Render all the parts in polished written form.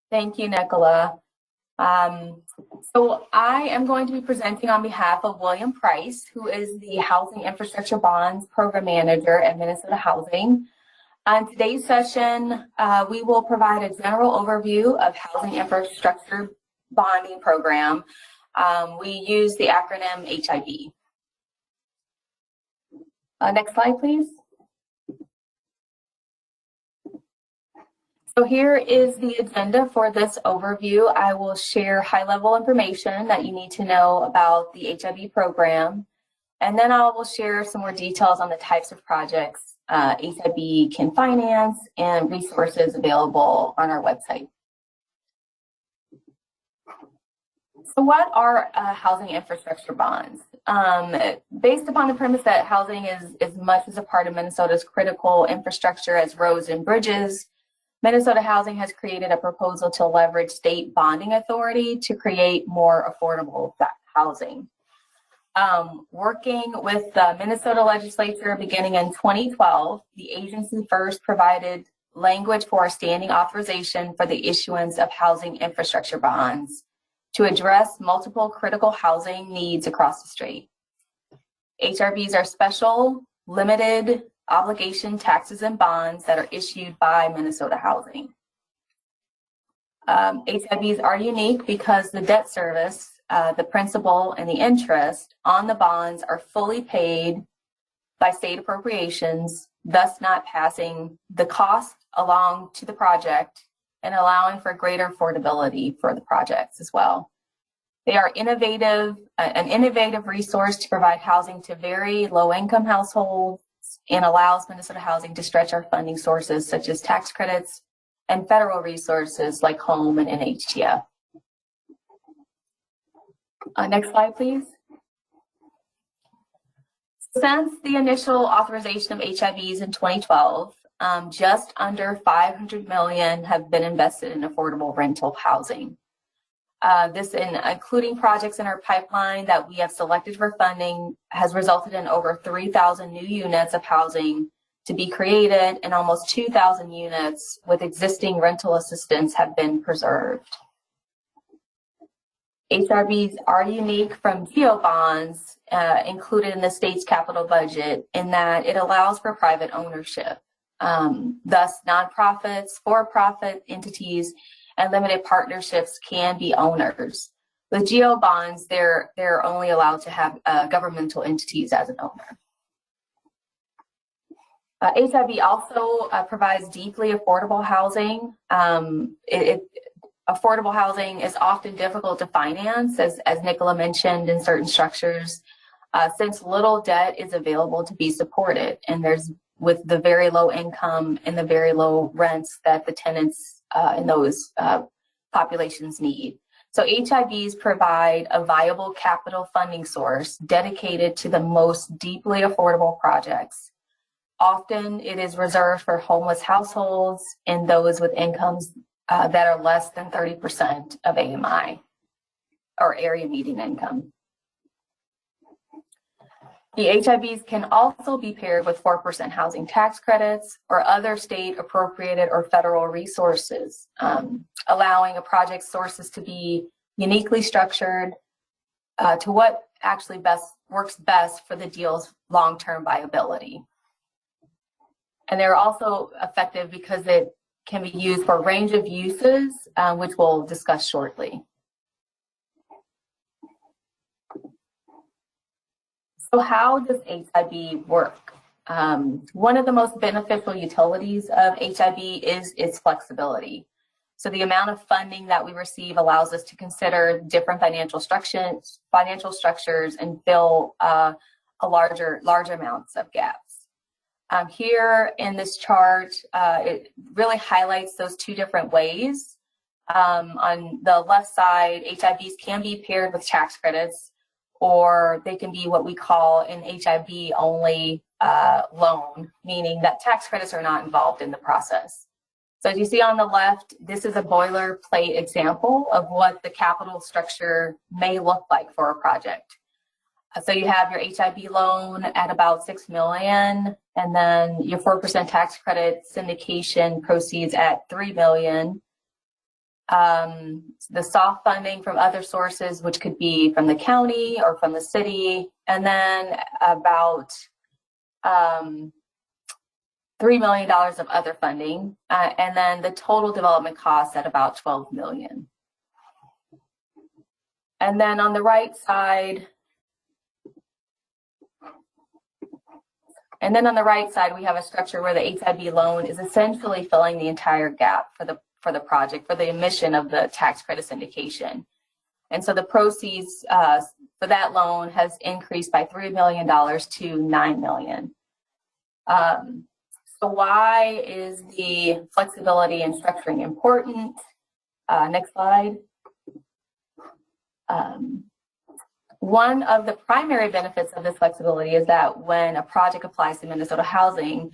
Thank you, Nicola. So I am going to be presenting on behalf of William Price, who is the Housing Infrastructure Bonds Program Manager at Minnesota Housing. On today's session, we will provide a general overview of Housing Infrastructure Bonding Program. We use the acronym HIB. Next slide, please. So here is the agenda for this overview. I will share high-level information that you need to know about the HIB program, and then I will share some more details on the types of projects HIB can finance and resources available on our website. So what are housing infrastructure bonds? Based upon the premise that housing is as much as a part of Minnesota's critical infrastructure as roads and bridges, Minnesota Housing has created a proposal to leverage state bonding authority to create more affordable housing. Working with the Minnesota Legislature beginning in 2012, the agency first provided language for a standing authorization for the issuance of housing infrastructure bonds to address multiple critical housing needs across the state. HRBs are special, limited obligation taxes and bonds that are issued by Minnesota Housing. HIBs are unique because the debt service, the principal and the interest on the bonds are fully paid by state appropriations, thus not passing the cost along to the project and allowing for greater affordability for the projects as well. They are an innovative resource to provide housing to very low-income households and allows Minnesota Housing to stretch our funding sources such as tax credits and federal resources like home and NHTF. Next slide, please. Since the initial authorization of HIBs in 2012, just under $500 million have been invested in affordable rental housing. This, including projects in our pipeline that we have selected for funding, has resulted in over 3,000 new units of housing to be created, and almost 2,000 units with existing rental assistance have been preserved. HRBs are unique from GEO bonds included in the state's capital budget in that it allows for private ownership. Thus, nonprofits, for-profit entities, and limited partnerships can be owners. With GEO bonds, they're only allowed to have governmental entities as an owner. HIB also provides deeply affordable housing. Affordable housing is often difficult to finance, as Nicola mentioned, in certain structures, since little debt is available to be supported, and there's with the very low income and the very low rents that the tenants in those populations need. So HIBs provide a viable capital funding source dedicated to the most deeply affordable projects. Often it is reserved for homeless households and those with incomes that are less than 30% of AMI or area median income. The HIBs can also be paired with 4% housing tax credits or other state appropriated or federal resources, allowing a project's sources to be uniquely structured to what actually works best for the deal's long-term viability. And they're also effective because it can be used for a range of uses, which we'll discuss shortly. So how does HIB work? One of the most beneficial utilities of HIB is its flexibility. So the amount of funding that we receive allows us to consider different financial structures and fill large amounts of gaps. Here in this chart, it really highlights those two different ways. On the left side, HIBs can be paired with tax credits, or they can be what we call an HIB only loan, meaning that tax credits are not involved in the process. So as you see on the left, this is a boilerplate example of what the capital structure may look like for a project. So you have your HIB loan at about $6 million, and then your 4% tax credit syndication proceeds at $3 million. The soft funding from other sources, which could be from the county or from the city, and then about $3 million of other funding, and then the total development costs at about $12 million. And then on the right side, we have a structure where the HIB loan is essentially filling the entire gap for the project, for the emission of the tax credit syndication. And so the proceeds for that loan has increased by $3 million to $9 million. So why is the flexibility in structuring important? Next slide. One of the primary benefits of this flexibility is that when a project applies to Minnesota Housing,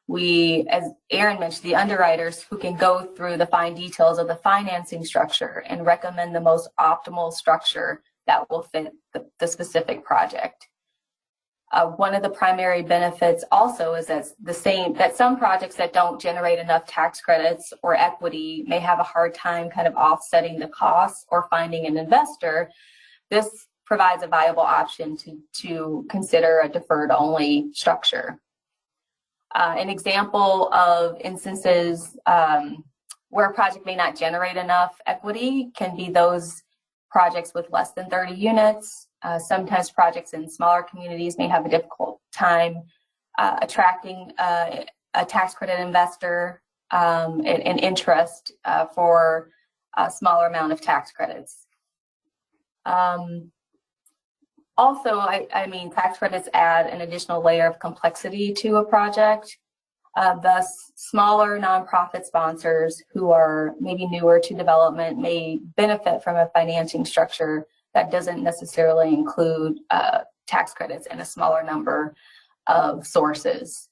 we, as Aaron mentioned, the underwriters who can go through the fine details of the financing structure and recommend the most optimal structure that will fit the specific project. One of the primary benefits also is that some projects that don't generate enough tax credits or equity may have a hard time kind of offsetting the costs or finding an investor. This provides a viable option to consider a deferred only structure. An example of instances where a project may not generate enough equity can be those projects with less than 30 units. Sometimes projects in smaller communities may have a difficult time attracting a tax credit investor and interest for a smaller amount of tax credits. Also, I mean, tax credits add an additional layer of complexity to a project. Thus, smaller nonprofit sponsors who are maybe newer to development may benefit from a financing structure that doesn't necessarily include tax credits in a smaller number of sources.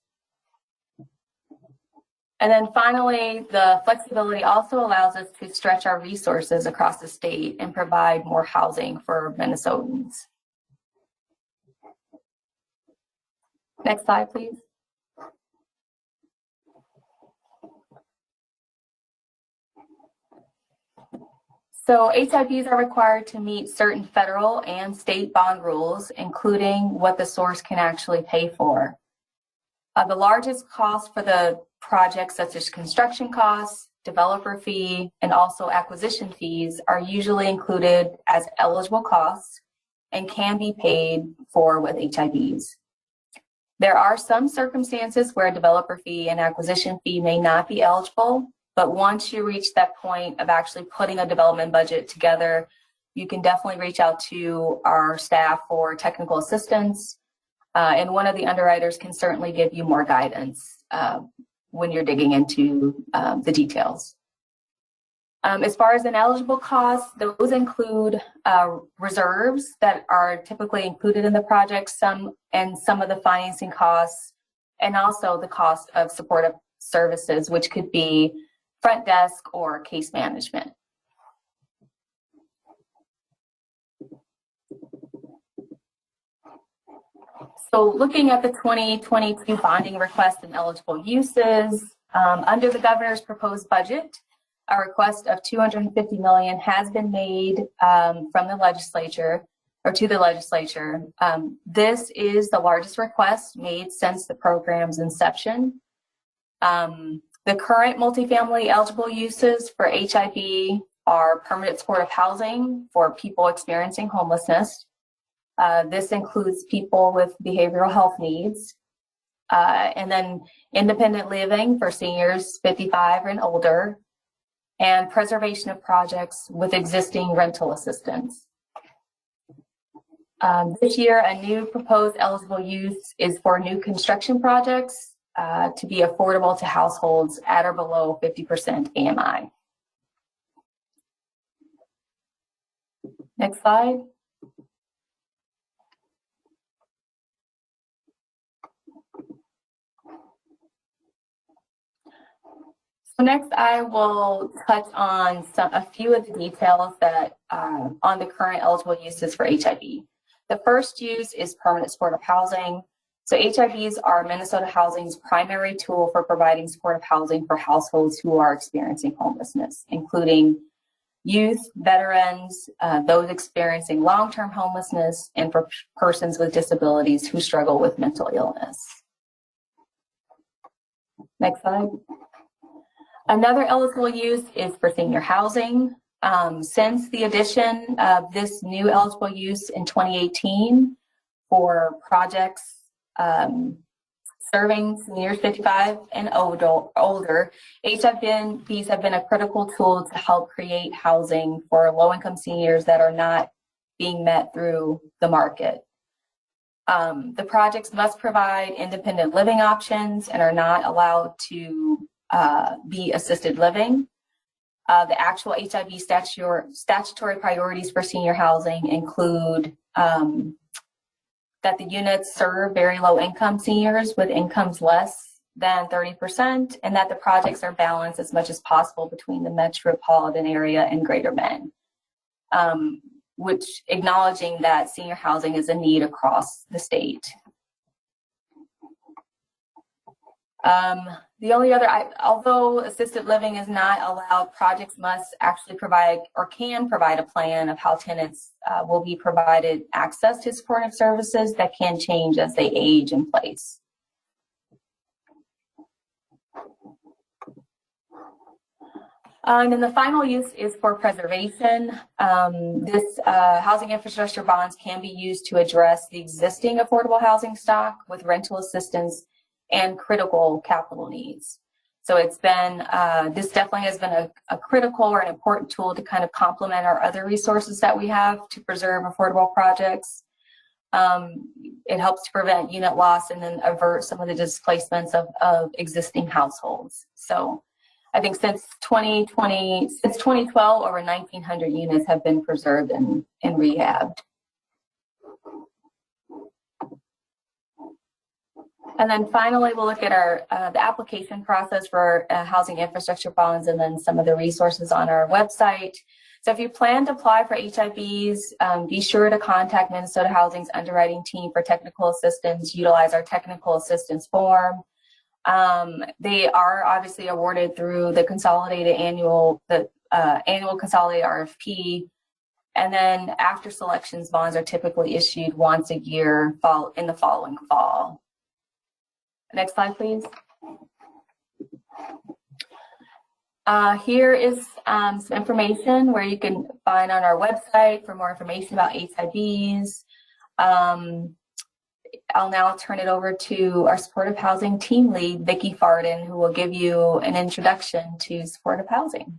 And then finally, the flexibility also allows us to stretch our resources across the state and provide more housing for Minnesotans. Next slide, please. So HIBs are required to meet certain federal and state bond rules, including what the source can actually pay for. The largest costs for the projects, such as construction costs, developer fee, and also acquisition fees, are usually included as eligible costs and can be paid for with HIBs. There are some circumstances where a developer fee and acquisition fee may not be eligible, but once you reach that point of actually putting a development budget together, you can definitely reach out to our staff for technical assistance, and one of the underwriters can certainly give you more guidance when you're digging into the details. As far as ineligible costs, those include reserves that are typically included in the project, some of the financing costs, and also the cost of supportive services, which could be front desk or case management. So looking at the 2022 bonding request and eligible uses, under the governor's proposed budget, a request of $250 million has been made from the legislature, or to the legislature. This is the largest request made since the program's inception. The current multifamily eligible uses for HIB are permanent supportive housing for people experiencing homelessness. This includes people with behavioral health needs, and then independent living for seniors 55 and older, and preservation of projects with existing rental assistance. This year, a new proposed eligible use is for new construction projects to be affordable to households at or below 50% AMI. Next slide. So next, I will touch on a few of the details that on the current eligible uses for HIB. The first use is permanent supportive housing. So HIBs are Minnesota Housing's primary tool for providing supportive housing for households who are experiencing homelessness, including youth, veterans, those experiencing long-term homelessness, and for persons with disabilities who struggle with mental illness. Next slide. Another eligible use is for senior housing. Since the addition of this new eligible use in 2018 for projects serving seniors 55 and older, HIBs have been a critical tool to help create housing for low-income seniors that are not being met through the market. The projects must provide independent living options and are not allowed to be assisted living. The actual HIB statutory priorities for senior housing include that the units serve very low income seniors with incomes less than 30%, and that the projects are balanced as much as possible between the metropolitan area and greater Bend, which acknowledging that senior housing is a need across the state. The only other, although assisted living is not allowed, projects must actually provide or can provide a plan of how tenants will be provided access to supportive services that can change as they age in place. And then the final use is for preservation. This housing infrastructure bonds can be used to address the existing affordable housing stock with rental assistance and critical capital needs. So it's been, this definitely has been a critical or an important tool to kind of complement our other resources that we have to preserve affordable projects. It helps to prevent unit loss and then avert some of the displacements of existing households. So I think since 2012, over 1,900 units have been preserved and rehabbed. And then finally, we'll look at our the application process for housing infrastructure bonds and then some of the resources on our website. So if you plan to apply for HIBs, be sure to contact Minnesota Housing's underwriting team for technical assistance. Utilize our technical assistance form. They are obviously awarded through the consolidated annual consolidated RFP. And then after selections, bonds are typically issued once a year in the following fall. Next slide, please. Here is some information where you can find on our website for more information about HIBs. I'll now turn it over to our supportive housing team lead, Vicki Farden, who will give you an introduction to supportive housing.